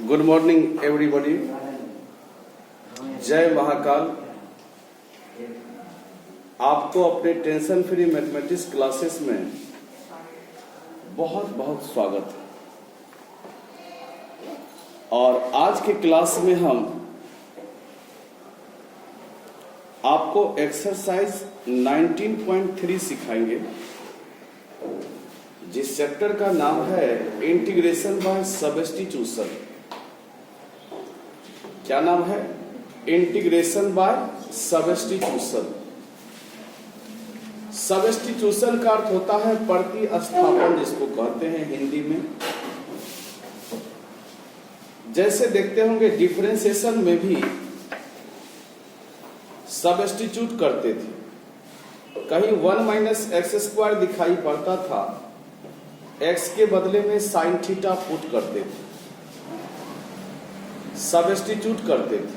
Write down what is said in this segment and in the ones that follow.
Good morning everybody. जय महाकाल। आपको अपने टेंशन फ्री मैथमेटिक्स क्लासेस में बहुत बहुत स्वागत है। और आज के क्लास में हम आपको एक्सरसाइज 19.3 सिखाएंगे, जिस चैप्टर का नाम है इंटीग्रेशन बाय सब्स्टिट्यूशन। क्या नाम है? Integration by substitution. सब्स्टिट्यूशन का अर्थ होता है प्रतिस्थापन, जिसको कहते हैं हिंदी में। जैसे देखते होंगे डिफरेंशिएशन में भी सब्स्टिट्यूट करते थे। कहीं 1 माइनस एक्स स्क्वायर दिखाई पड़ता था, एक्स के बदले में साइन थीटा पुट करते थे, सब्स्टिट्यूट करते थे।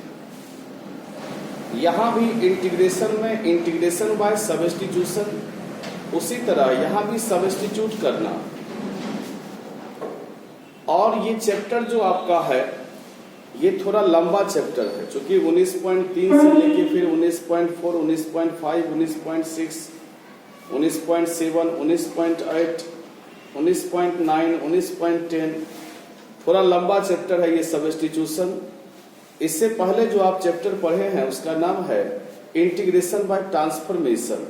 यहां भी इंटीग्रेशन में इंटीग्रेशन बाय सब्स्टिट्यूशन, उसी तरह यहां भी सब्स्टिट्यूट करना। और ये चैप्टर जो आपका है ये थोड़ा लंबा चैप्टर है, क्योंकि 19.3 से लेके फिर 19.4, 19.5, 19.6, 19.7, 19.8, 19.9, 19.10, थोड़ा लंबा चैप्टर है ये सब्स्टिट्यूशन। इससे पहले जो आप चैप्टर पढ़े हैं उसका नाम है इंटीग्रेशन बाय ट्रांसफॉर्मेशन,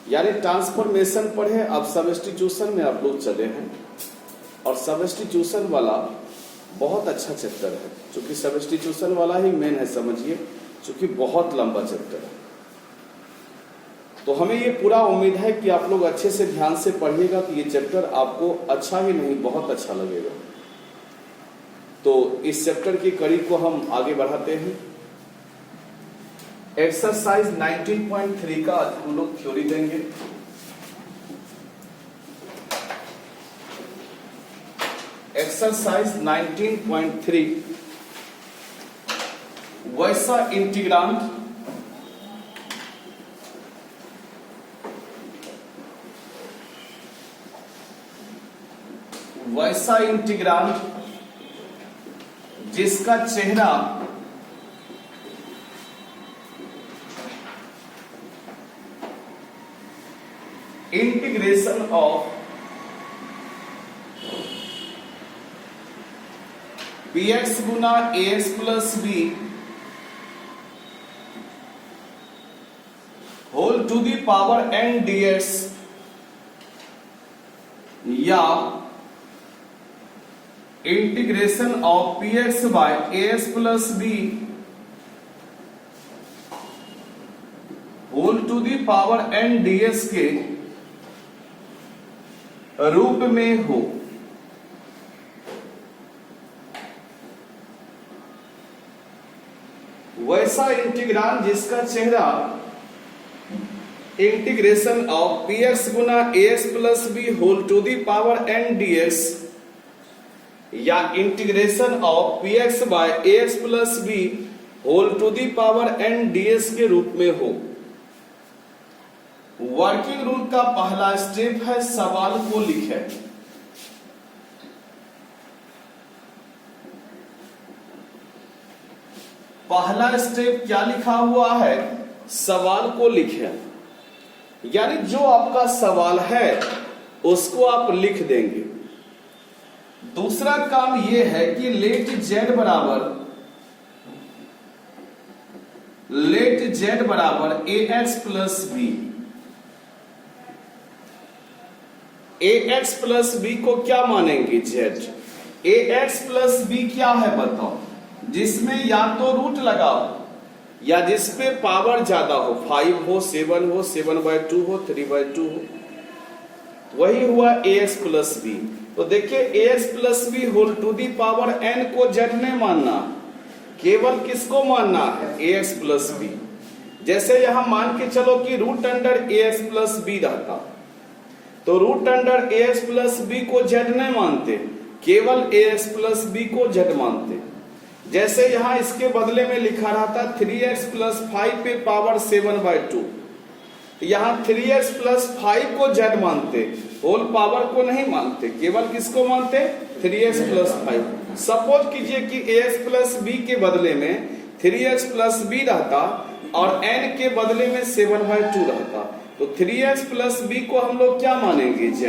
यानी ट्रांसफॉर्मेशन पढ़े, अब सब्स्टिट्यूशन में आप लोग चले हैं। और सब्स्टिट्यूशन वाला बहुत अच्छा चैप्टर है, क्योंकि सब्स्टिट्यूशन वाला ही मेन है, समझिए, क्योंकि बहुत लंबा चैप्टर है। तो हमें ये पूरा उम्मीद है कि आप लोग अच्छे से ध्यान से पढ़िएगा, तो ये चैप्टर आपको अच्छा ही नहीं बहुत अच्छा लगेगा। तो इस चैप्टर की कड़ी को हम आगे बढ़ाते हैं। एक्सरसाइज 19.3 का आज हम लोग थ्योरी देंगे। एक्सरसाइज 19.3 वैसा इंटीग्रांड जिसका चेहरा इंटीग्रेशन ऑफ px गुना ax plus b whole to the power n dx या integration of px by ax plus b whole to the power n ds के रूप में हो। वैसा इंटीग्रांड जिसका चेहरा इंटीग्रेशन ऑफ px गुना ax plus b whole to the power n dx या integration of px by ax plus b whole to the power n ds के रूप में हो। वर्किंग रूल का पहला स्टेप है सवाल को लिखें। पहला स्टेप क्या लिखा हुआ है? सवाल को लिखें, यानी जो आपका सवाल है उसको आप लिख देंगे। दूसरा काम यह है कि लेट z बराबर ax plus b। ax plus b को क्या मानेंगे? z। ax प्लस b क्या है बताओ? जिसमें या तो रूट लगाओ या जिसपे पावर ज्यादा हो, 5 हो, 7 हो, 7/2 हो, 3/2 हो, वही हुआ ax प्लस b। तो देखिए ax plus b whole to the power n को z नहीं मानना, केवल किसको मानना है? ax plus b। जैसे यहां मान के चलो कि root under ax plus b रहता, तो root under ax plus b को z नहीं मानते, केवल ax प्लस b को z मानते। जैसे यहां इसके बदले में लिखा रहता 3x प्लस 5 पे पावर 7/2, यहाँ 3x प्लस 5 को z मानते, होल पावर को नहीं मानते, केवल किसको मानते? 3x plus 5। सपोज कीजिए कि ax प्लस b के बदले में 3x प्लस b रहता और n के बदले में 7/2 रहता, तो 3x प्लस b को हम लोग क्या मानेंगे? z।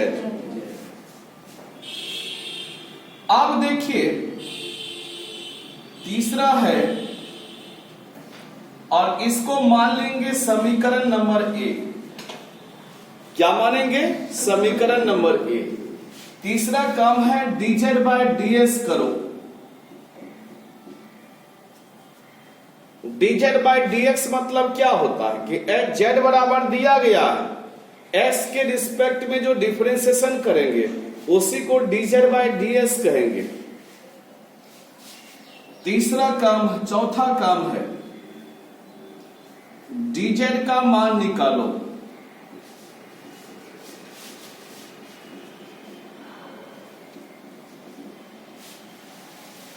अब देखिए तीसरा है और इसको मान लेंगे समीकरण नंबर ए। क्या मानेंगे? समीकरण नंबर ए। तीसरा काम है dz बाय ds करो। dz बाय dx मतलब क्या होता है कि z बराबर दिया गया है, x के रिस्पेक्ट में जो डिफरेंशिएशन करेंगे उसी को dz बाय ds कहेंगे। तीसरा काम, चौथा काम है dz का मान निकालो।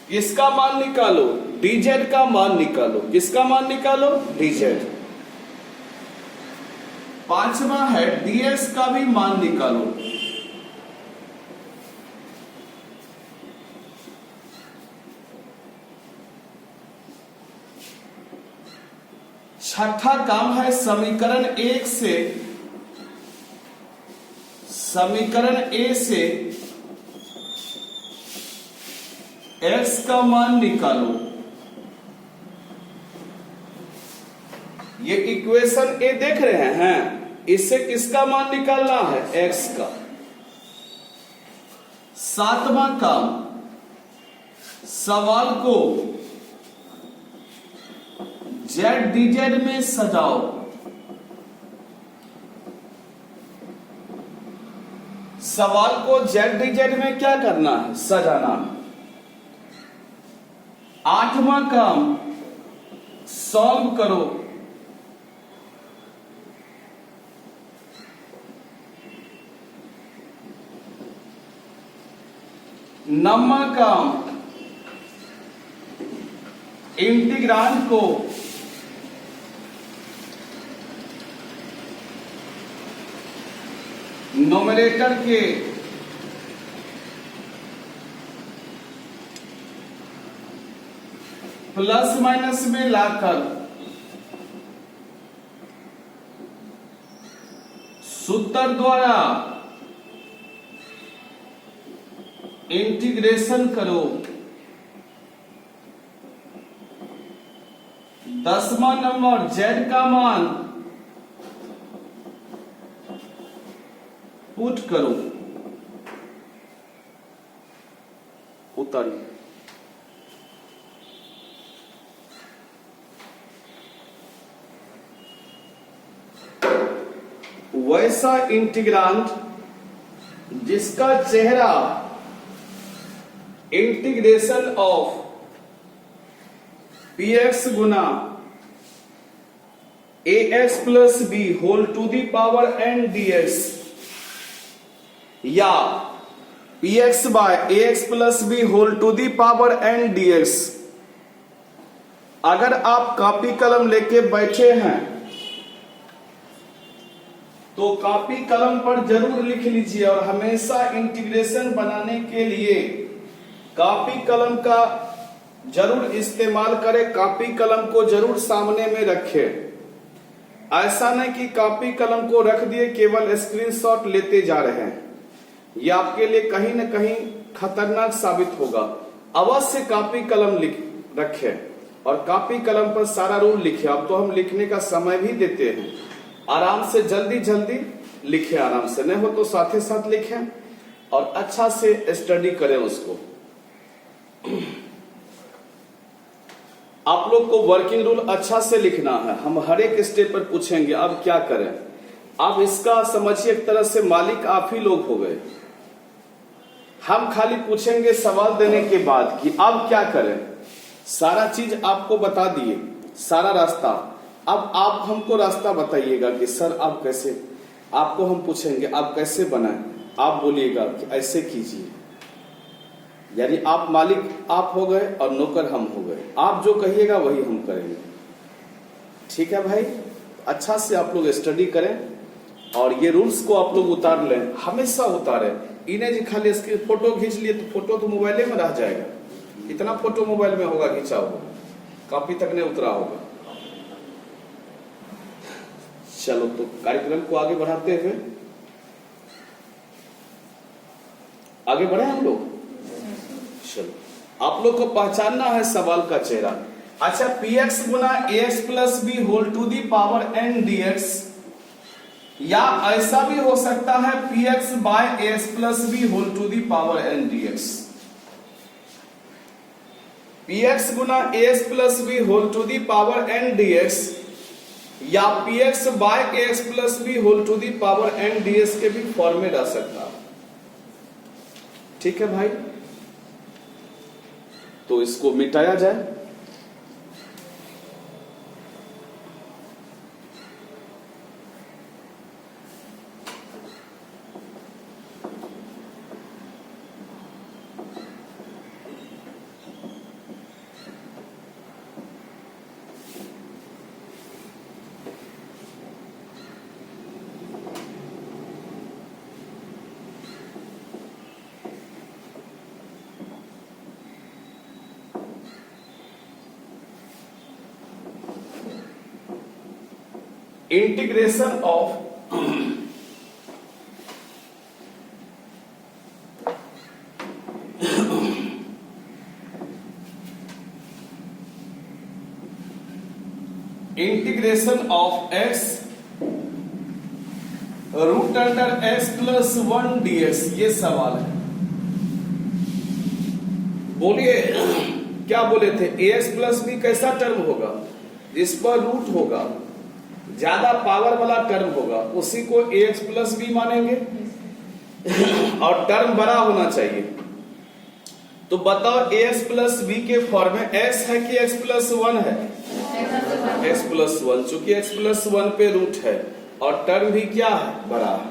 किसका मान निकालो? dz का मान निकालो। किसका मान निकालो? dz। पांचवा है ds का भी मान निकालो। छठा काम है समीकरण एक से, समीकरण ए से x का मान निकालो। ये इक्वेशन ए देख रहे हैं, इससे किसका मान निकालना है? x का। सातवां काम, सवाल को z dz में सजाओ। सवाल को z dz में क्या करना है? सजाना है। आठवां काम, सॉल्व करो। नौवां काम, इंटीग्रांड को नोमिनेटर के प्लस माइनस में लाकर सूत्र द्वारा इंटीग्रेशन करो। 10वां नंबर, z का मान पुट करो। उतारिए। वैसा इंटीग्रांड जिसका चेहरा इंटीग्रेशन ऑफ px गुना ax plus b whole to the power n dx या px by ax plus b whole to the power n dx, अगर आप कॉपी कलम लेके बैठे हैं तो कॉपी कलम पर जरूर लिख लीजिए और हमेशा इंटीग्रेशन बनाने के लिए कॉपी कलम का जरूर इस्तेमाल करें। कॉपी कलम को जरूर सामने में रखें। ऐसा नहीं कि कॉपी कलम को रख दिए केवल स्क्रीनशॉट लेते जा रहे हैं, यह आपके लिए कहीं न कहीं खतरनाक साबित होगा। अवश्य कॉपी कलम रखें और कॉपी कलम पर सारा रूल लिखे। अब तो हम लिखने का समय भी देते हैं, आराम से जल्दी जल्दी लिखें, आराम से, नहीं हो तो साथ ही साथ लिखें और अच्छा से स्टडी करें उसको। आप लोग को वर्किंग रूल अच्छा से लिखना है। हम हर एक स्टेप पर पूछेंगे अब क्या करें। अब इसका समझिए एक तरह से मालिक आप ही लोग हो गए। हम खाली पूछेंगे सवाल देने के बाद कि अब क्या करें। सारा चीज आपको बता दिए, सारा रास्ता। अब आप हमको रास्ता बताइएगा कि सर आप कैसे, आपको हम पूछेंगे आप कैसे बनाएं, आप बोलिएगा कि ऐसे कीजिए। यानी आप मालिक आप हो गए और नौकर हम हो गए। आप जो कहिएगा वही हम करेंगे। ठीक है भाई, अच्छा से आप लोग स्टडी करें। और ये रूल्स को आप लोग उतार लें, हमेशा उतारे। इन्हें जी खाली इसकी फोटो खींच लिए तो फोटो तो मोबाइल में रह जाएगा, इतना फोटो मोबाइल में होगा खींचा हुआ, कॉपी तक नहीं उतरा होगा। चलो तो कार्यक्रम को आगे बढ़ाते हुए आगे बढ़े हम लोग। चलो आप लोग को पहचानना है सवाल का चेहरा। अच्छा, px गुना ax plus b whole to the power n dx, या ऐसा भी हो सकता है px by ax plus b whole to the power n dx। px गुना ax plus b whole to the power n dx या px by ax plus b whole to the power n dx के भी form में रह सकता है। ठीक है भाई, तो इसको मिटाया जाए। Integration of x root under x plus 1 dx, ये सवाल है। बोलिए क्या बोले थे? ax प्लस बी कैसा टर्म होगा? जिस पर रूट होगा, ज्यादा पावर वाला टर्म होगा, उसी को ax प्लस बी मानेंगे और टर्म बड़ा होना चाहिए। तो बताओ ax प्लस बी के फॉर्म में x है कि x प्लस 1 है? x प्लस 1, चूंकि x प्लस 1 पे रूट है और टर्म भी क्या है? बड़ा है।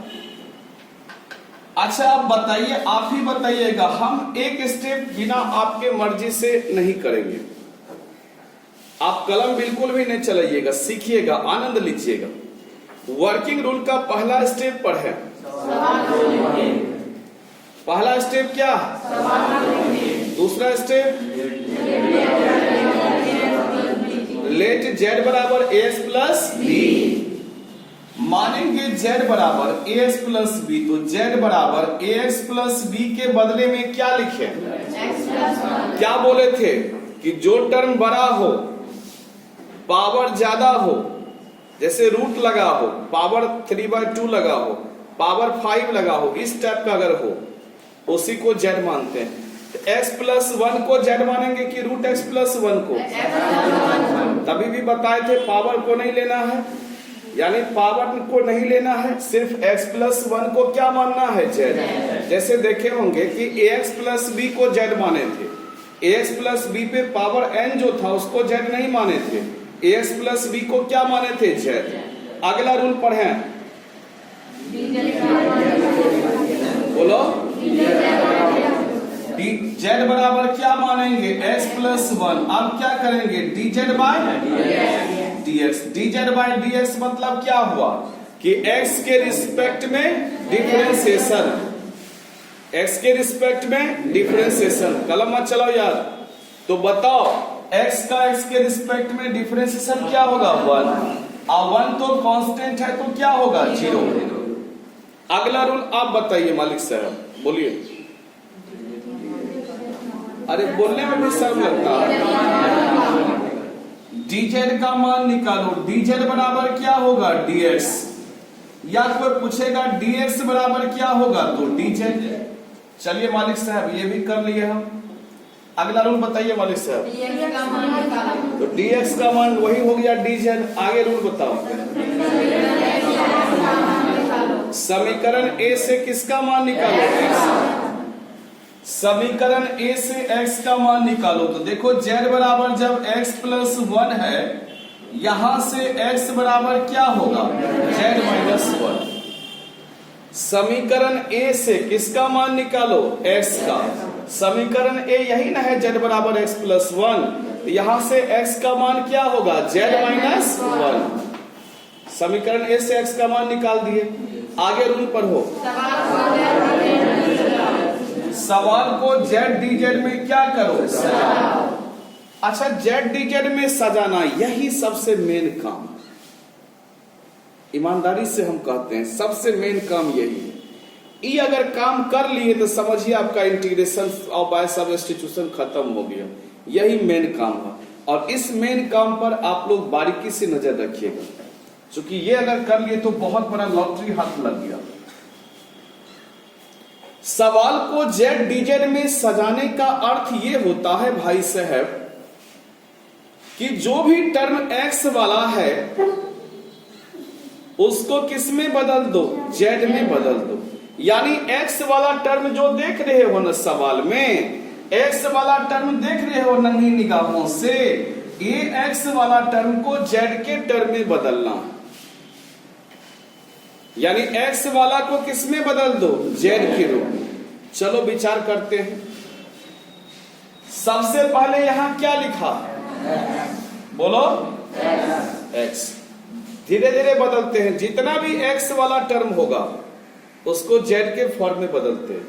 अच्छा आप बताइए, आप ही बताइएगा, हम एक स्टेप बिना आपके मर्जी से नहीं करेंगे। आप कलम बिल्कुल भी नहीं चलाइएगा, सीखिएगा, आनंद लीजिएगा। वर्किंग रूल का पहला स्टेप पढ़े। पहला स्टेप क्या? दूसरा स्टेप लेट z बराबर ax प्लस बी। मानेंगे z बराबर ax प्लस बी, तो z बराबर ax प्लस बी के बदले में क्या लिखे? क्या बोले थे कि जो टर्म बड़ा हो, पावर ज्यादा हो, जैसे रूट लगा हो, पावर 3/2 लगा हो, पावर 5 लगा हो, इस टाइप का अगर हो, उसी को z मानते हैं। तो x प्लस 1 को z मानेंगे कि रूट x प्लस 1 को? तभी भी बताए थे पावर को नहीं लेना है, यानी पावर को नहीं लेना है, सिर्फ x प्लस 1 को क्या मानना है? z। जैसे देखे होंगे कि ax प्लस b को z माने थे, ax प्लस b पे पावर n जो था उसको z नहीं माने थे, ax प्लस b को क्या माने थे? z। अगला रूल पढ़ें, बोलो। z बराबर क्या मानेंगे? x plus 1। अब क्या करेंगे? dz by dx। dz by dx मतलब क्या हुआ कि x के रिस्पेक्ट में डिफरेंशिएशन, x के रिस्पेक्ट में डिफरेंशिएशन। कलम मत चलाओ यार। तो बताओ x का x के रिस्पेक्ट में डिफरेंशिएशन क्या होगा? 1। और 1 तो कांस्टेंट है, तो क्या होगा? 0। अगला रूल आप बताइए मालिक साहब, बोलिए। अरे बोलने में भी शर्म लगता है। dz का मान निकालो, dz बराबर क्या होगा? dx। या कोई पूछेगा dx बराबर क्या होगा? तो dz। चलिए मालिक साहब ये भी कर लिए हम। अगला रूल बताइए मालिक साहब। तो dx का मान वही हो गया dz। आगे रूल बताओ। समीकरण a से किसका मान निकालो? समीकरण a से x का मान निकालो। तो देखो z बराबर जब x प्लस 1 है, यहां से x बराबर क्या होगा? z minus 1। समीकरण a से किसका मान निकालो? x का। समीकरण a यही ना है, z बराबर x प्लस 1। यहां से x का मान क्या होगा? z minus 1। समीकरण ए से x का मान निकाल दिए, आगे रूल पर हो। सवाल को जेड डी जेड में क्या करो, सजाओ। अच्छा, जेड डी जेड में सजाना यही सबसे मेन काम, ईमानदारी से हम कहते हैं सबसे मेन काम यही है। ये अगर काम कर लिए तो समझिए आपका इंटीग्रेशन और बाय सब्स्टिट्यूशन खत्म हो गया। यही मेन काम है और इस मेन काम पर आप लोग बारीकी से नजर रखिएगा, क्योंकि ये अगर कर लिए तो बहुत बड़ा लॉटरी हाथ लग गया। सवाल को जेड डीजेड में सजाने का अर्थ ये होता है भाई साहब कि जो भी टर्म x वाला है उसको किस में बदल दो, z में बदल दो। यानी x वाला टर्म जो देख रहे हो ना सवाल में, x वाला टर्म देख रहे हो नन्ही निगाहों से, ये x वाला टर्म को z के टर्म में बदलना। यानी x वाला को किस में बदल दो, z के रूप में। चलो विचार करते हैं। सबसे पहले यहां क्या लिखा, बोलो x। धीरे धीरे बदलते हैं, जितना भी x वाला टर्म होगा उसको z के फॉर्म में बदलते हैं,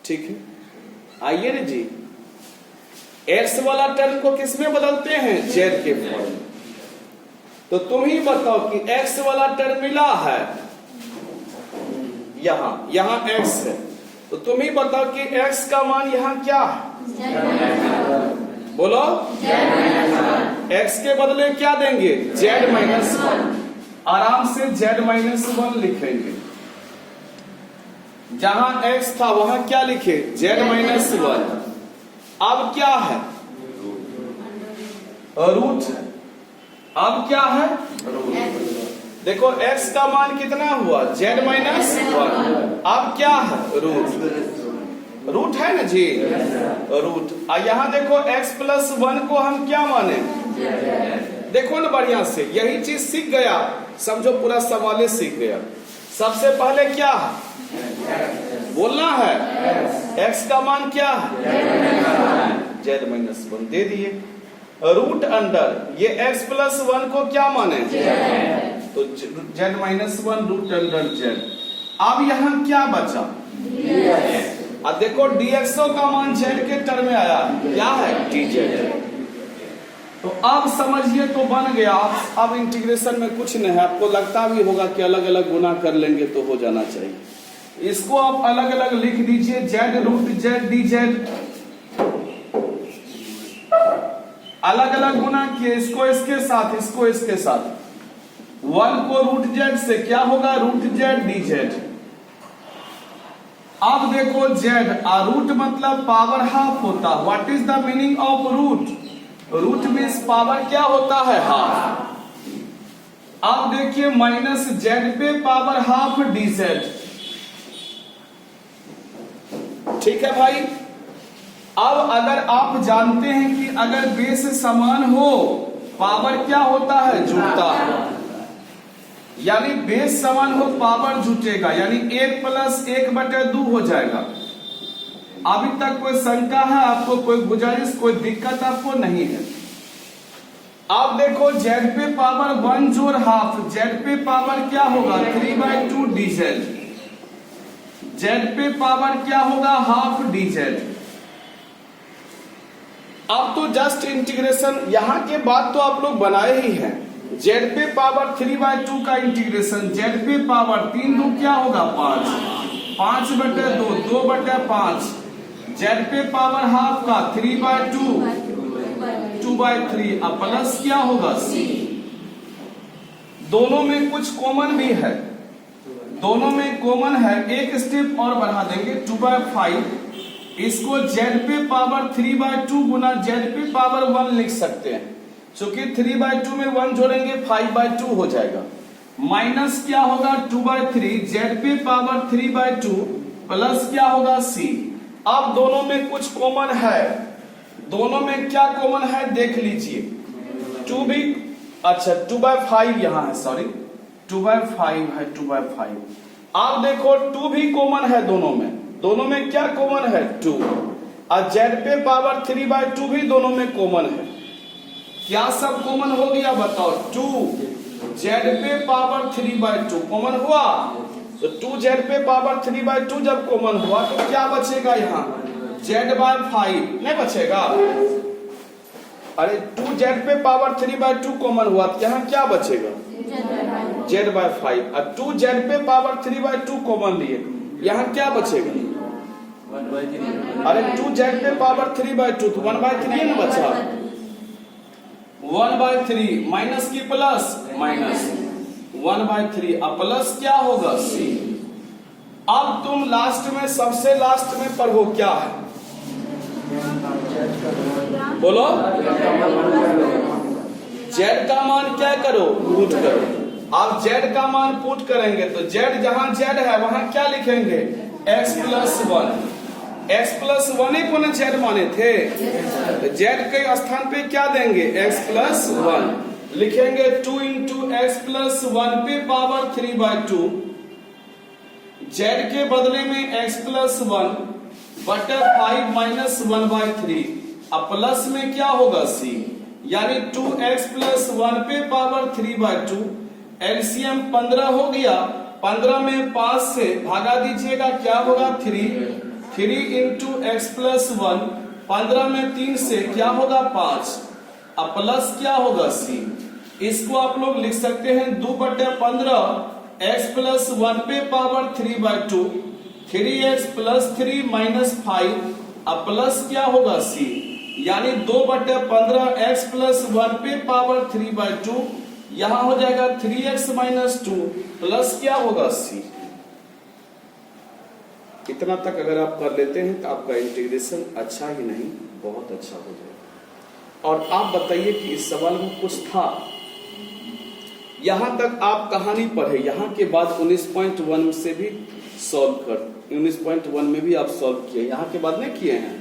ठीक है। आइए रे जी, x वाला टर्म को किस में बदलते हैं, z के फॉर्म में। तो तुम ही बताओ कि x वाला टर्म मिला है यहां x है, तो तुम ही बताओ कि x का मान यहां क्या है, बोलो x के बदले क्या देंगे, z-1। आराम से z-1 लिखेंगे। जहां x था वहां क्या लिखे, z-1। अब क्या है, रूट है। अब क्या है, देखो x का मान कितना हुआ, z-1। अब क्या है, रूट है ना जी, रूट। यहां देखो x+1 को हम क्या माने, देखो ना बढ़िया से, यही चीज सीख गया, समझो पूरा सवाल सीख गया। सबसे पहले क्या है, बोलना है x का मान क्या है, z-1 दे दिए। रूट अंडर ये x+1 को क्या माने, तो z-1 रूट अंडर z। अब यहां क्या बचा, अब देखो dxo का मान z के टर्म में आया, क्या है, dz। तो अब समझिए तो बन गया। अब इंटीग्रेशन में कुछ नहीं है, आपको लगता भी होगा कि अलग अलग गुना कर लेंगे तो हो जाना चाहिए। इसको आप अलग अलग लिख दीजिए, z रूट z dz। अलग अलग गुना किए, इसको इसके साथ, इसको इसके साथ। 1 को रूट z से क्या होगा, रूट z dz। अब देखो z, रूट मतलब पावर हाफ होता। What is the meaning of root, root means power क्या होता है, हाफ। अब देखिए माइनस z पे पावर हाफ dz, ठीक है भाई। अब अगर आप जानते हैं कि अगर बेस समान हो पावर क्या होता है, जुड़ता है। यानी बेस समान हो पावर जुटेगा, यानी 1+1/2 हो जाएगा। अभी तक कोई शंका है आपको, कोई गुजारिश, कोई दिक्कत आपको नहीं है। अब देखो z पे पावर 1 जोड़ हाफ, z पे पावर क्या होगा, 3/2 dz। z पे पावर क्या होगा, हाफ dz। अब तो जस्ट इंटीग्रेशन, यहां के बाद तो आप लोग बनाए ही हैं। z पे पावर 3/2 का इंटीग्रेशन, z पे पावर 3 2 क्या होगा, 5, 5/2, 2/5। z पे पावर हाफ का 3/2, 2/3। अब प्लस क्या होगा, c। दोनों में कुछ कॉमन भी है, दोनों में कॉमन है। एक स्टेप और बढ़ा देंगे, 2/5। इसको z पे पावर 3/2 गुना z पे पावर 1 लिख सकते हैं, क्योंकि 3/2 में 1 जोड़ेंगे 5/2 हो जाएगा। माइनस क्या होगा, 2/3, z पे पावर 3/2 प्लस क्या होगा, c। अब दोनों में कुछ कॉमन है, दोनों में क्या कॉमन है देख लीजिए। 2 भी, अच्छा 2/5 यहां है, सॉरी 2/5 है, 2/5। अब देखो 2 भी कॉमन है दोनों में, दोनों में क्या कॉमन है, 2। और z पे पावर 3/2 भी दोनों में कॉमन है। क्या सब कॉमन हो गया बताओ? 2 जेड पे पावर 3/2 कॉमन हुआ। तो 2 जेड पे पावर 3/2 जब कॉमन हुआ तो क्या बचेगा यहाँ? Z/5 नहीं बचेगा? अरे 2 जेड पे पावर 3/2 कॉमन हुआ तो यहाँ क्या बचेगा? Z/5। और 2 जेड पे पावर 3/2 कॉमन लिए, यहाँ क्या बचेगा? अरे 2 जेड पे पावर 3/2 तो 1/3 ना बचा। 1/3 माइनस की प्लस माइनस 1/3, अब प्लस क्या होगा? C। अब तुम लास्ट में सबसे लास्ट में पढ़ो क्या है? बोलो। Z का मान क्या करो? पुट करो। अब Z का मान पुट करेंगे तो Z जहां Z है वहां क्या लिखेंगे? x+1। x+1 ही को ना Z माने थे, तो Z के स्थान पे क्या देंगे? x+1 लिखेंगे। 2 × x+1 पे पावर 3/2, Z के बदले में x+1 बटा 5 माइनस 1/3। अब प्लस में क्या होगा? C, यानी 2x+1 पे पावर 3/2। एलसीएम 15 हो गया, 15 में 5 से भागा दीजिएगा, क्या होगा? 3 × x+1, 15 में 3 से क्या होगा? 5। अब प्लस क्या होगा? C। इसको आप लोग लिख सकते हैं 2/15 x+1 पे पावर 3/2, 3x + 3 - 5। अब प्लस क्या होगा? C, यानी 2/15 x+1 पे पावर 3/2, यहां हो जाएगा 3x - 2 प्लस क्या होगा? C। इतना तक अगर आप कर लेते हैं तो आपका इंटीग्रेशन अच्छा ही नहीं बहुत अच्छा हो जाएगा। और आप बताइए कि इस सवाल में कुछ था? यहां तक आप कहानी पढ़े, यहां के बाद 19.1 से भी सॉल्व कर, 19.1 में भी आप सॉल्व किए, यहां के बाद नहीं किए हैं,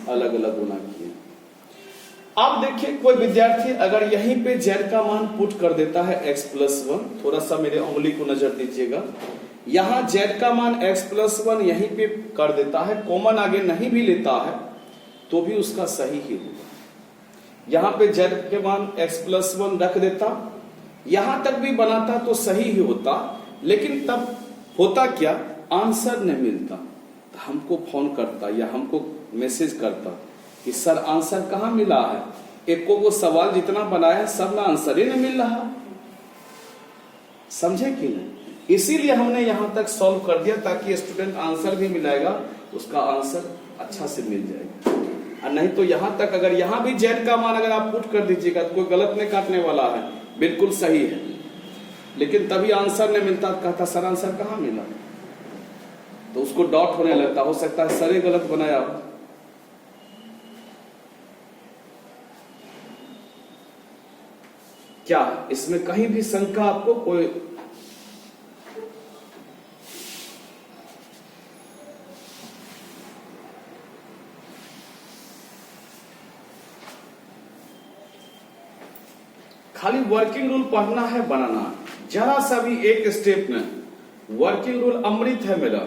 अलग अलग गुना किए। अब देखिए कोई विद्यार्थी अगर यहीं पे Z का मान पुट कर देता है x+1, थोड़ा सा मेरे उंगली को नजर दीजिएगा, यहां Z का मान x+1 यहीं पे कर देता है, कॉमन आगे नहीं भी लेता है तो भी उसका सही ही होगा। यहां पे Z के मान x+1 रख देता, यहां तक भी बनाता तो सही ही होता, लेकिन तब होता क्या? आंसर नहीं मिलता तो हमको फोन करता या हमको मैसेज करता कि सर आंसर कहाँ मिला है? एको को सवाल जितना बनाया सब में आंसर ही नहीं मिल रहा। समझे कि नहीं? इसीलिए हमने यहां तक सॉल्व कर दिया ताकि स्टूडेंट आंसर भी मिलेगा, उसका आंसर अच्छा से मिल जाएगा। और नहीं तो यहां तक अगर यहां भी Z का मान अगर आप पुट कर दीजिएगा तो कोई गलत नहीं काटने वाला है, बिल्कुल सही है, लेकिन तभी आंसर नहीं मिलता, कहता सर आंसर कहाँ मिला, तो उसको डॉट होने लगता, हो सकता है सर ही गलत बनाया हो। क्या इसमें कहीं भी शंका आपको कोई? खाली वर्किंग रूल पढ़ना है, बनाना, जरा सा भी एक स्टेप में वर्किंग रूल अमृत है मेरा।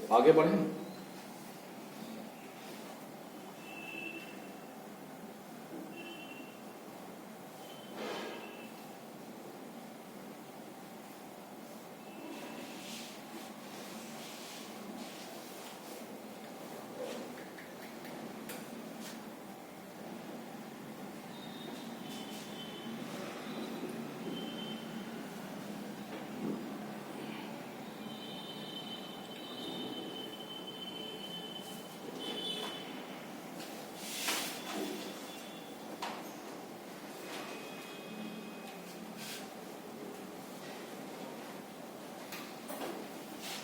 आगे बढ़े।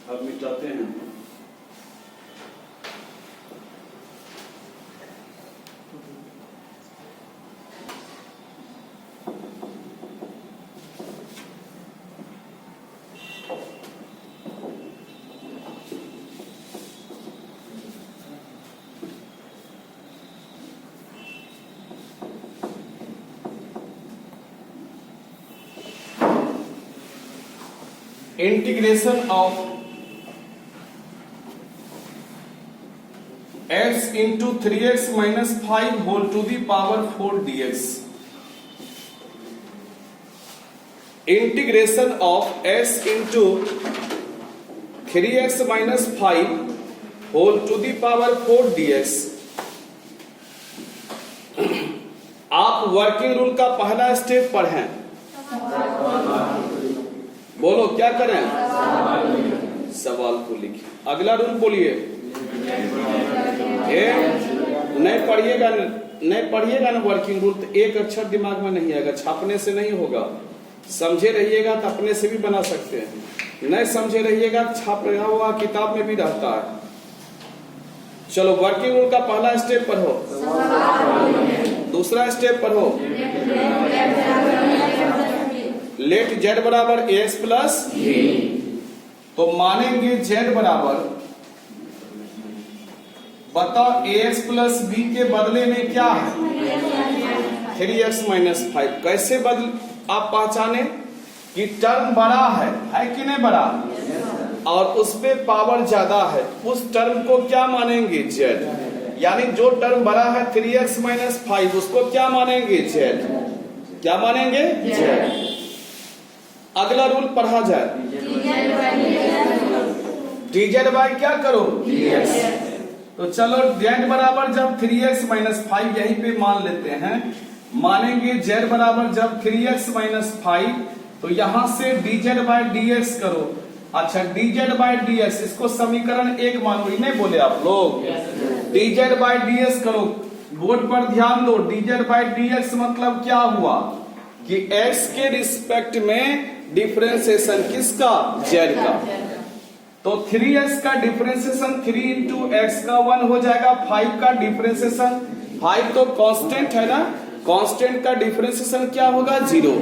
अब मिटाते हैं। Integration of x into 3x minus 5 whole to the power 4 dx। Integration of x into 3x minus 5 whole to the power 4 dx। आप वर्किंग रूल का पहला स्टेप पढ़ें। बोलो क्या करें? सवाल को लिखिए। अगला रूल बोलिए। नहीं पढ़िएगा ना वर्किंग रूल तो एक अक्षर दिमाग में नहीं आएगा, छापने से नहीं होगा। समझे रहिएगा तो अपने से भी बना सकते हैं, नहीं समझे रहिएगा छापा हुआ किताब में भी रहता है। चलो वर्किंग रूल का पहला स्टेप पढ़ो, दूसरा स्टेप पढ़ो। लेट जेड बराबर एक्स प्लस बी, तो मानेंगे जेड बराबर, बताओ एक्स प्लस बी के बदले में क्या है? 3x minus 5। कैसे बदल आप पहचाने कि टर्म बड़ा है कि नहीं बड़ा, और उस पे पावर ज्यादा है, उस टर्म को क्या मानेंगे? जेड। यानी जो टर्म बड़ा है 3x माइनस 5 उसको क्या मानेंगे? जेड। क्या मानेंगे? जेड। अगला रूल पढ़ा जाए। dz बाय क्या करो? dx। तो चलो z बराबर जब 3x माइनस 5 यहीं पे मान लेते हैं, मानेंगे z बराबर जब 3x माइनस 5, तो यहां से dz बाय dx करो। अच्छा dz बाय dx इसको समीकरण 1 मानो, नहीं बोले आप लोग? dz बाय dx करो, बोर्ड पर ध्यान दो। dz बाय dx मतलब क्या हुआ कि x के रिस्पेक्ट में डिफरेंशिएशन किसका? z का। तो 3x का डिफरेंशिएशन 3 इंटू एक्स का 1 हो जाएगा। 5 का डिफरेंशिएशन, 5 तो कांस्टेंट है ना, कांस्टेंट का डिफरेंशिएशन क्या होगा? 0।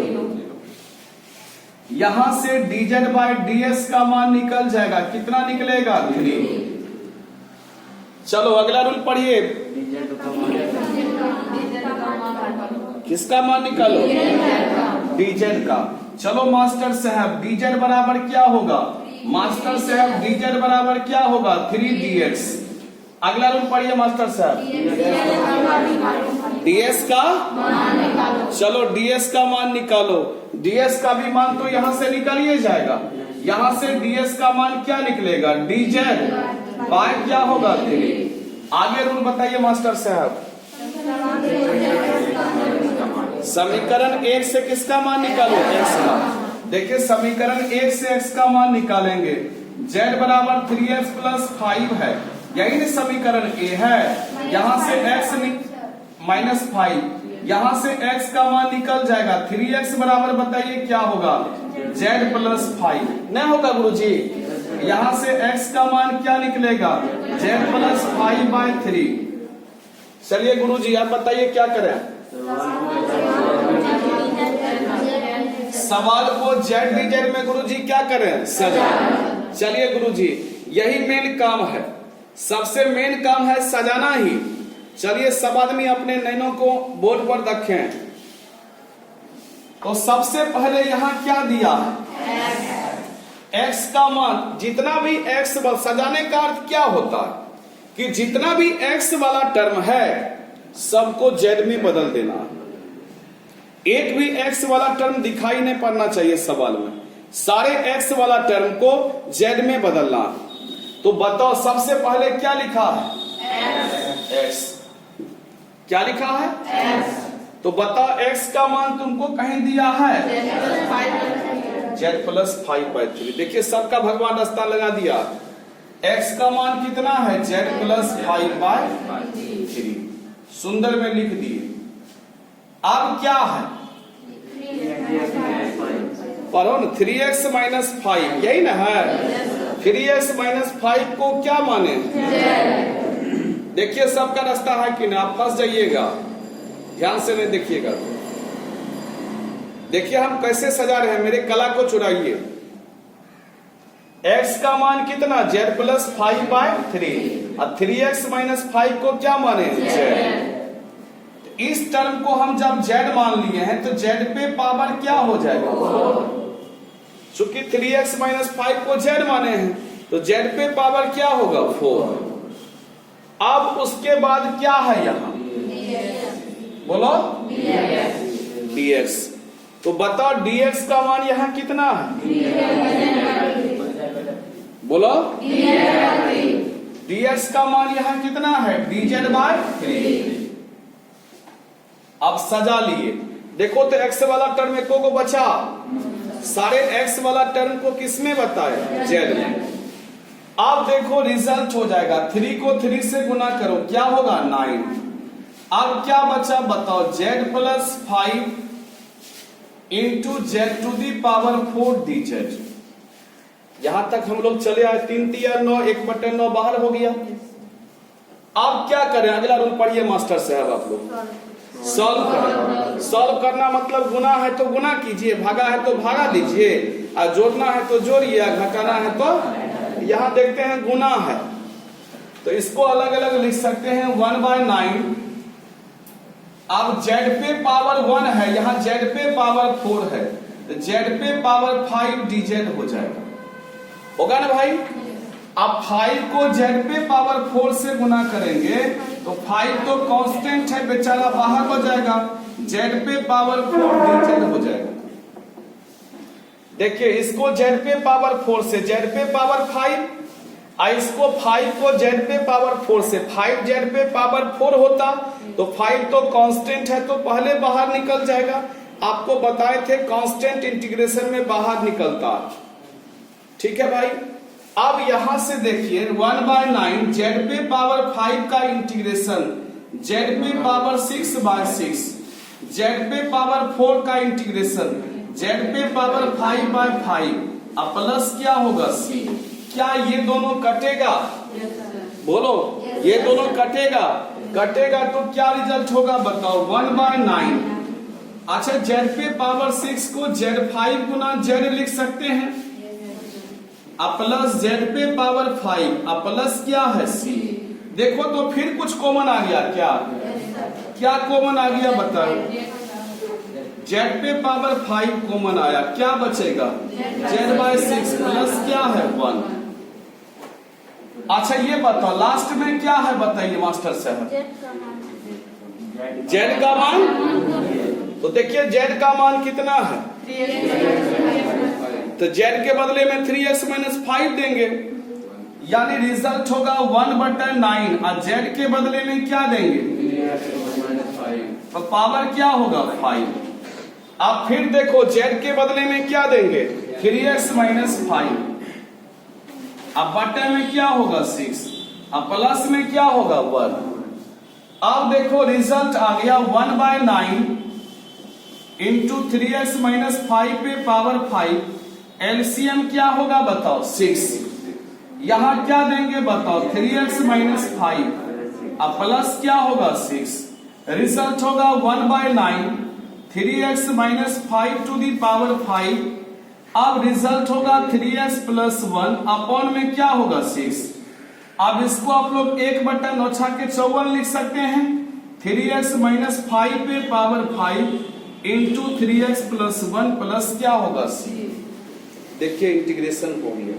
यहां से dz बाय ds का मान निकल जाएगा, कितना निकलेगा? 3। चलो अगला रूल पढ़िए। किसका मान निकालो? dz का। चलो मास्टर साहब dz बराबर क्या होगा? मास्टर साहब dz बराबर क्या होगा? 3dx। अगला रूल पढ़िए मास्टर साहब। ds का मान निकालो। चलो ds का मान निकालो। ds का भी मान तो यहां से निकल ही जाएगा। यहां से ds का मान क्या निकलेगा? dz बाय क्या होगा? 3। आगे रूल बताइए मास्टर साहब। समीकरण 1 से किसका मान निकालो? x का। देखिए समीकरण 1 से x का मान निकालेंगे। z बराबर 3x प्लस 5 है, यही ना समीकरण A है। यहाँ से x माइनस 5, यहाँ से x का मान निकल जाएगा। 3x बराबर बताइए क्या होगा? z प्लस 5 नहीं होगा गुरुजी? यहाँ से x का मान क्या निकलेगा? z plus 5 by 3। चलिए गुरुजी आप बताइए क्या करें? सवाल को जेड dz में गुरुजी क्या करें? सजा। चलिए गुरुजी यही मेन काम है, सबसे मेन काम है सजाना ही। चलिए सब आदमी अपने नैनों को बोर्ड पर रखें। तो सबसे पहले यहाँ क्या दिया है? x का मान, जितना भी x सजाने का अर्थ क्या होता है कि जितना भी x वाला टर्म है सबको z में बदल देना। एक भी x वाला टर्म दिखाई नहीं पड़ना चाहिए सवाल में, सारे x वाला टर्म को z में बदलना। तो बताओ सबसे पहले क्या लिखा है? x। क्या लिखा है? x। तो बताओ x का मान तुमको कहीं दिया है? z plus 5/3। देखिए सबका भगवान रास्ता लगा दिया। x का मान कितना है? z plus 5/3। सुंदर में लिख दिए। अब क्या है? पढ़ो ना, 3x माइनस 5 यही ना है। 3x माइनस 5 को क्या माने? देखिए सबका रास्ता है कि ना, आप फंस जाइएगा, ध्यान से नहीं देखिएगा। देखिए हम कैसे सजा रहे हैं, मेरे कला को चुराइए। x का मान कितना? z प्लस 5/3 और 3x माइनस 5 को क्या माने? z। इस टर्म को हम जब z मान लिए हैं तो z पे पावर क्या हो जाएगा? चूंकि 3x माइनस 5 को z माने हैं तो z पे पावर क्या होगा 4। अब उसके बाद क्या है यहां बोलो dx। तो बताओ dx का मान यहां कितना है बोलो dx का मान यहां कितना है dz/3। अब सजा लिए देखो तो x वाला टर्म एको को बचा, सारे x वाला टर्म को किसमें बताए z में। अब देखो रिजल्ट हो जाएगा 3 को 3 से गुना करो क्या होगा 9। अब क्या बचा बताओ z plus 5 into z to the power 4 dz। यहां तक हम लोग चले आए 3 3 9 1/9 बाहर हो गया। अब क्या करें अगला रूल पढ़िए मास्टर साहब आप लोग। सॉल्व करना मतलब गुना है तो गुना कीजिए, भागा है तो भागा लीजिए, और जोड़ना है तो जोड़िए, घटाना है तो यहां देखते हैं गुना है तो इसको अलग अलग लिख सकते हैं 1/9। अब z पे पावर 1 है, यहां z पे पावर 4 है तो z पे पावर 5 dz हो जाएगा, होगा ना भाई। अब 5 को z पे पावर 4 से गुना करेंगे तो 5 तो कांस्टेंट है बेचारा बाहर हो जाएगा, z पे पावर 4 dz हो जाएगा। देखिए इसको z पे पावर 4 से z पे पावर 5, इसको 5 को z पे पावर 4 से 5 z पे पावर 4 होता तो 5 तो कांस्टेंट है तो पहले बाहर निकल जाएगा। आपको बताए थे कांस्टेंट इंटीग्रेशन में बाहर निकलता, ठीक है भाई। अब यहां से देखिए 1/9 z पे पावर 5 का इंटीग्रेशन z पे पावर 6/6, z पे पावर 4 का इंटीग्रेशन z पे पावर 5/5, अब प्लस क्या होगा c। क्या ये दोनों कटेगा बोलो ये दोनों कटेगा, कटेगा तो क्या रिजल्ट होगा बताओ 1/9। अच्छा z पे पावर 6 को z5 गुना z लिख सकते हैं, अब प्लस z पे पावर 5, अब प्लस क्या है c। देखो तो फिर कुछ कॉमन आ गया, क्या कॉमन आ गया बताओ, z पे पावर 5 कॉमन आया, क्या बचेगा z/6 प्लस क्या है 1। अच्छा ये बताओ लास्ट में क्या है बताइए मास्टर साहब, z का मान। तो देखिए z का मान कितना है तो z के बदले में 3x माइनस 5 देंगे, यानी रिजल्ट होगा 1/9 और z के बदले में क्या देंगे तो पावर क्या होगा 5। अब फिर देखो z के बदले में क्या देंगे 3x माइनस 5, अब बटे में क्या होगा 6, अब प्लस में क्या होगा 1। अब देखो रिजल्ट आ गया 1/9 इंटू 3x माइनस 5 पे पावर 5, एलसीएम क्या होगा बताओ 6। यहां क्या देंगे बताओ 3x माइनस 5, अब प्लस क्या होगा 6, रिजल्ट होगा 1/9 3x minus 5 to the power 5। अब रिजल्ट होगा 3x प्लस 1 अपॉन में क्या होगा 6। अब इसको आप लोग 1/9 के 54 लिख सकते हैं, 3x माइनस 5 पे power 5 into 3x plus 1 plus क्या होगा c। देखिए इंटीग्रेशन हो गया।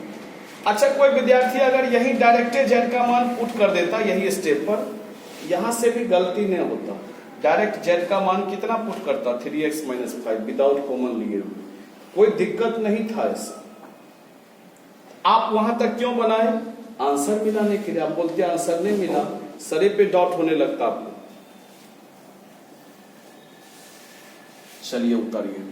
अच्छा कोई विद्यार्थी अगर यही डायरेक्ट z का मान पुट कर देता यही स्टेप पर, यहां से भी गलती नहीं होता, डायरेक्ट z का मान कितना पुट करता 3x माइनस 5 विदाउट कॉमन लिए, कोई दिक्कत नहीं था ऐसा। आप वहां तक क्यों बनाए आंसर मिलाने के लिए, आप बोलते आंसर नहीं मिला, सरे पे डॉट होने लगता आपको। चलिए उतारिए।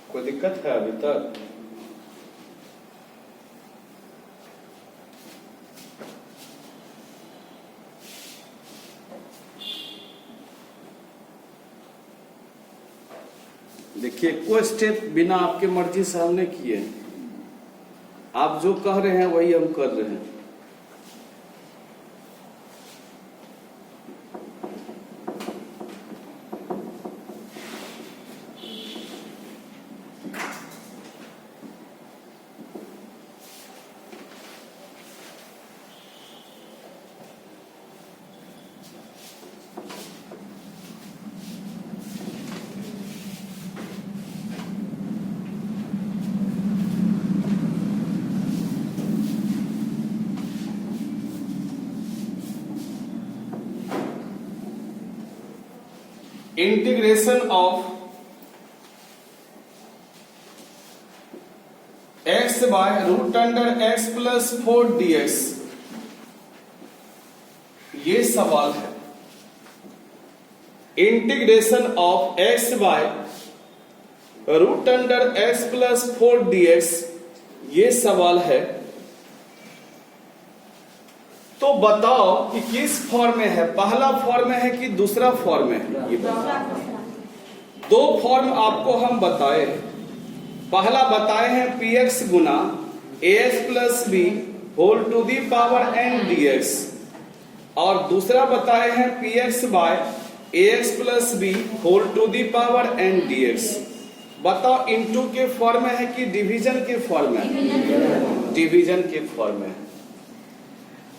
कोई दिक्कत है अभी तक? देखिए कोई स्टेप बिना आपके मर्जी से हमने किए, आप जो कह रहे हैं वही हम कर रहे हैं। Integration of x by root under x plus 4 dx, ये सवाल है। Integration of x by root under x plus 4 dx, ये सवाल है। तो बताओ कि किस फॉर्म में है, पहला फॉर्म में है कि दूसरा फॉर्म में है? ये दो फॉर्म आपको हम बताए। पहला बताए हैं px गुना ax plus b whole to the power n dx, और दूसरा बताए हैं px by ax plus b whole to the power n dx। बताओ इनटू के फॉर्म में है कि डिवीजन के फॉर्म में? डिवीजन के फॉर्म में।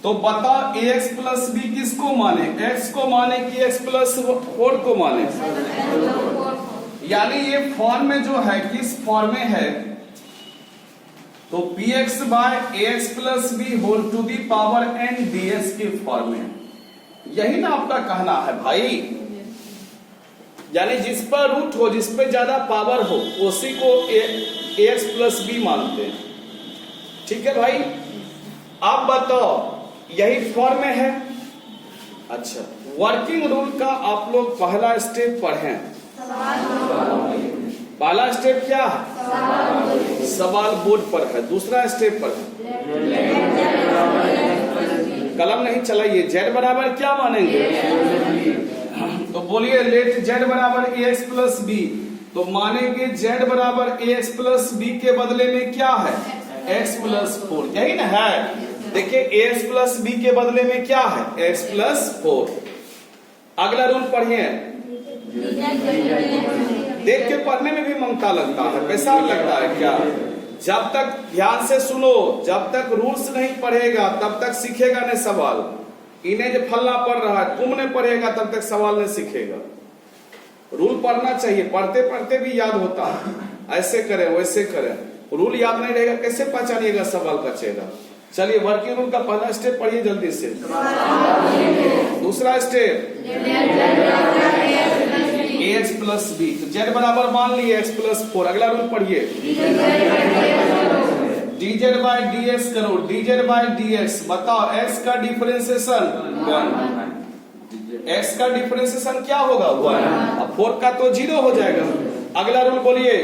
तो बताओ ax प्लस b किसको माने, x को माने कि x प्लस 4 को माने? यानी ये फॉर्म में जो है किस फॉर्म में है, तो px by ax plus b whole to the power n ds के फॉर्म में। यही ना आपका कहना है भाई। यानी जिस पर रूट हो, जिस पे ज्यादा पावर हो, उसी को ax प्लस b मानते हैं। ठीक है भाई। अब बताओ यही फॉर्म में है। अच्छा, वर्किंग रूल का आप लोग पहला स्टेप पढ़ें। पहला स्टेप क्या है? सवाल बोर्ड पर है। दूसरा स्टेप पर है, कलम नहीं चलाइए। z बराबर क्या मानेंगे? तो बोलिए लेट z बराबर ax प्लस b। तो मानेंगे z बराबर ax प्लस b के बदले में क्या है? x plus 4। यही ना है। देखिए ax प्लस b के बदले में क्या है? x plus 4। अगला रूल पढ़िए। देख के पढ़ने में भी ममता लगता है, पैसा लगता है क्या? जब तक ध्यान से सुनो, जब तक रूल्स नहीं पढ़ेगा तब तक सीखेगा नहीं सवाल। इन्हें जो फलना पढ़ रहा है, तुम नहीं पढ़ेगा तब तक सवाल नहीं सीखेगा। रूल पढ़ना चाहिए, पढ़ते पढ़ते भी याद होता है। ऐसे करें वैसे करें, रूल याद नहीं रहेगा कैसे पहचानिएगा सवाल का चेहरा। चलिए वर्किंग रूल का पहला स्टेप पढ़िए जल्दी से। दूसरा स्टेप ax प्लस b। तो z बराबर मान लिए x प्लस 4। अगला रूल पढ़िए। dz बाय dx करो, dz बाय dx। बताओ x का डिफरेंशिएशन 1, x का डिफरेंशिएशन क्या होगा? 1। अब 4 का तो 0 हो जाएगा। अगला रूल बोलिए।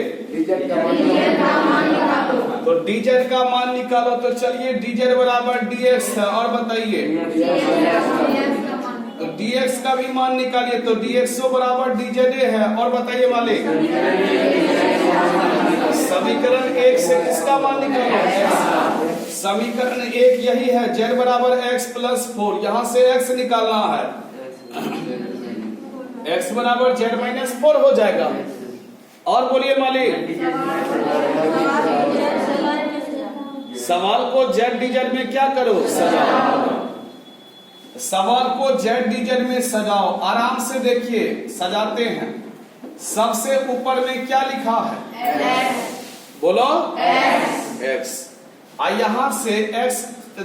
तो dz का मान निकालो। तो चलिए dz बराबर dx है, और बताइए। तो dx का भी मान निकालिए। तो dx बराबर dz है, और बताइए मालिक। समीकरण 1 से किसका मान निकालो? समीकरण 1 यही है, z बराबर x प्लस 4। यहां से x निकालना है, x बराबर z माइनस 4 हो जाएगा। और बोलिए मालिक। सवाल को z dz में क्या करो? सजाओ। सवाल को z dz में सजाओ। आराम से देखिए, सजाते हैं। सबसे ऊपर में क्या लिखा है? बोलो x। यहां से x,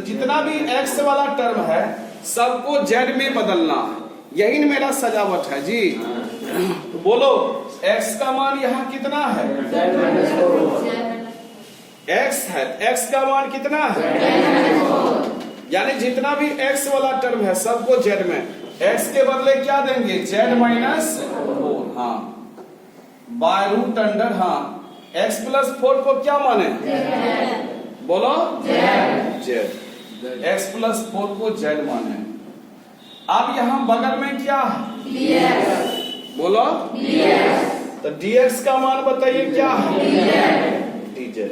जितना भी x वाला टर्म है सबको z में बदलना है। यही मेरा सजावट है जी। तो बोलो x का मान यहाँ कितना है? x है, x का मान कितना है? यानी जितना भी x वाला टर्म है सबको z में। x के बदले क्या देंगे? z minus 4। हाँ, बाय रूट अंडर। हाँ, x प्लस 4 को क्या माने? बोलो z। x प्लस 4 को z माने। अब यहाँ बगल में क्या है? बोलो तो dx का मान बताइए क्या है? dz।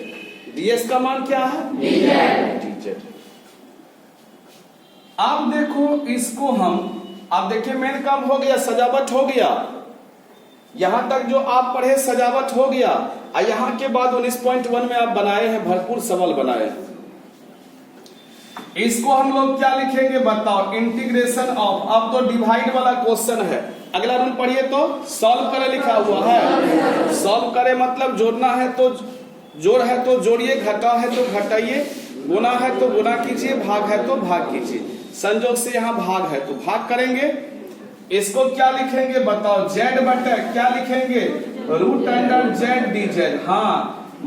ds का मान क्या है? dz। अब देखो इसको अब देखिए मेन काम हो गया, सजावट हो गया, यहां तक जो आप पढ़े सजावट हो गया। और यहां के बाद 19.1 में आप बनाए हैं, भरपूर सवाल बनाए हैं। इसको हम लोग क्या लिखेंगे बताओ? इंटीग्रेशन ऑफ, अब तो डिवाइड वाला क्वेश्चन है। अगला रूल पढ़िए तो सॉल्व करे लिखा हुआ है। सॉल्व करे मतलब जोड़ना है तो जोड़ है तो जोड़िए, घटा है तो घटाइए, गुना है तो गुना कीजिए, भाग है तो भाग कीजिए। संयोग से यहाँ भाग है तो भाग करेंगे। इसको क्या लिखेंगे बताओ? जेड बटे क्या लिखेंगे? Root under z dz. हाँ,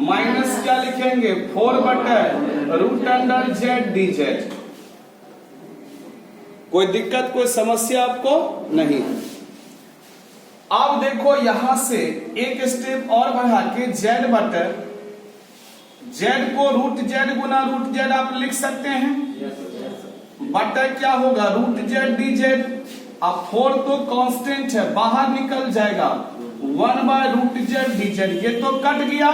माइनस क्या लिखेंगे? 4 बटे रूट अंडर जेड डीजेड। कोई दिक्कत, कोई समस्या आपको नहीं? अब देखो यहां से एक स्टेप और बढ़ा के जेड बटे जेड को रूट जेड गुना रूट जेड आप लिख सकते हैं। बटे क्या होगा? Root z dz. अब 4 तो कांस्टेंट है, बाहर निकल जाएगा, 1 बाय रूट जेड डीजेड। ये तो कट गया।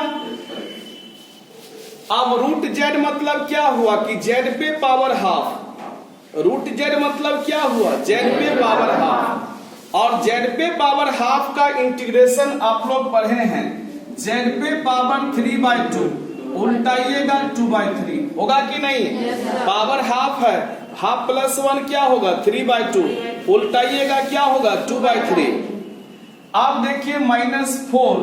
अब रूट जेड मतलब क्या हुआ कि जेड पे पावर हाफ। रूट जेड मतलब क्या हुआ? जेड पे पावर हाफ। और जेड पे पावर हाफ का इंटीग्रेशन आप लोग पढ़े हैं, जेड पे पावर 3/2, उल्टाइएगा 2/3 होगा कि नहीं? पावर हाफ है, हाफ प्लस 1 क्या होगा? 3/2, उल्टाइएगा क्या होगा? 2/3। अब देखिए -4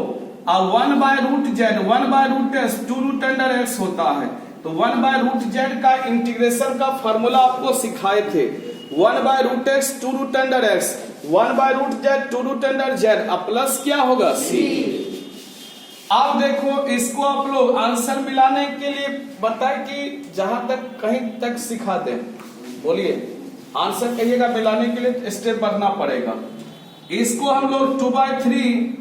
और 1 by root Z, 1 by root x, 2 root under x होता है। तो 1 बाय रूट जेड का इंटीग्रेशन का फॉर्मूला आपको सिखाए थे, 1 by root x 2 root under x, 1 by root Z 2 root under Z, अब प्लस क्या होगा? सी। अब देखो इसको आप लोग आंसर मिलाने के लिए बताए कि जहां तक कहीं तक सिखा दे, बोलिए आंसर कहिएगा। मिलाने के लिए स्टेप बढ़ना पड़ेगा। इसको हम लोग 2/3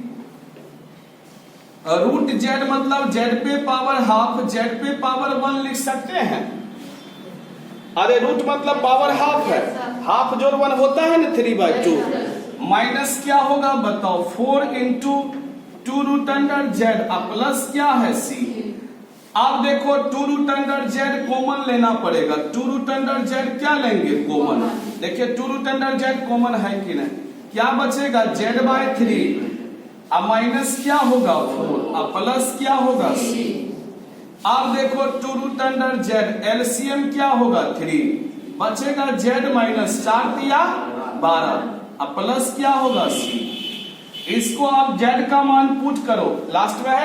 रूट जेड मतलब जेड पे पावर हाफ, जेड पे पावर 1 लिख सकते हैं। अरे रूट मतलब पावर हाफ है, हाफ जोड़ 1 होता है ना, 3/2। माइनस क्या होगा बताओ? 4 इंटू 2 रूट अंडर जेड, अब प्लस क्या है? सी। अब देखो 2 रूट अंडर जेड कॉमन लेना पड़ेगा। 2 रूट अंडर जेड क्या लेंगे? कॉमन। देखिए 2 रूट अंडर जेड कॉमन है कि नहीं? क्या बचेगा? z/3। अब माइनस क्या होगा? 4, अब प्लस क्या होगा? सी। अब देखो 2 रूट अंडर जेड, एलसीएम क्या होगा? 3, बचेगा z माइनस 4 या 12, अब प्लस क्या होगा? सी। इसको आप z का मान पुट करो, लास्ट में है ना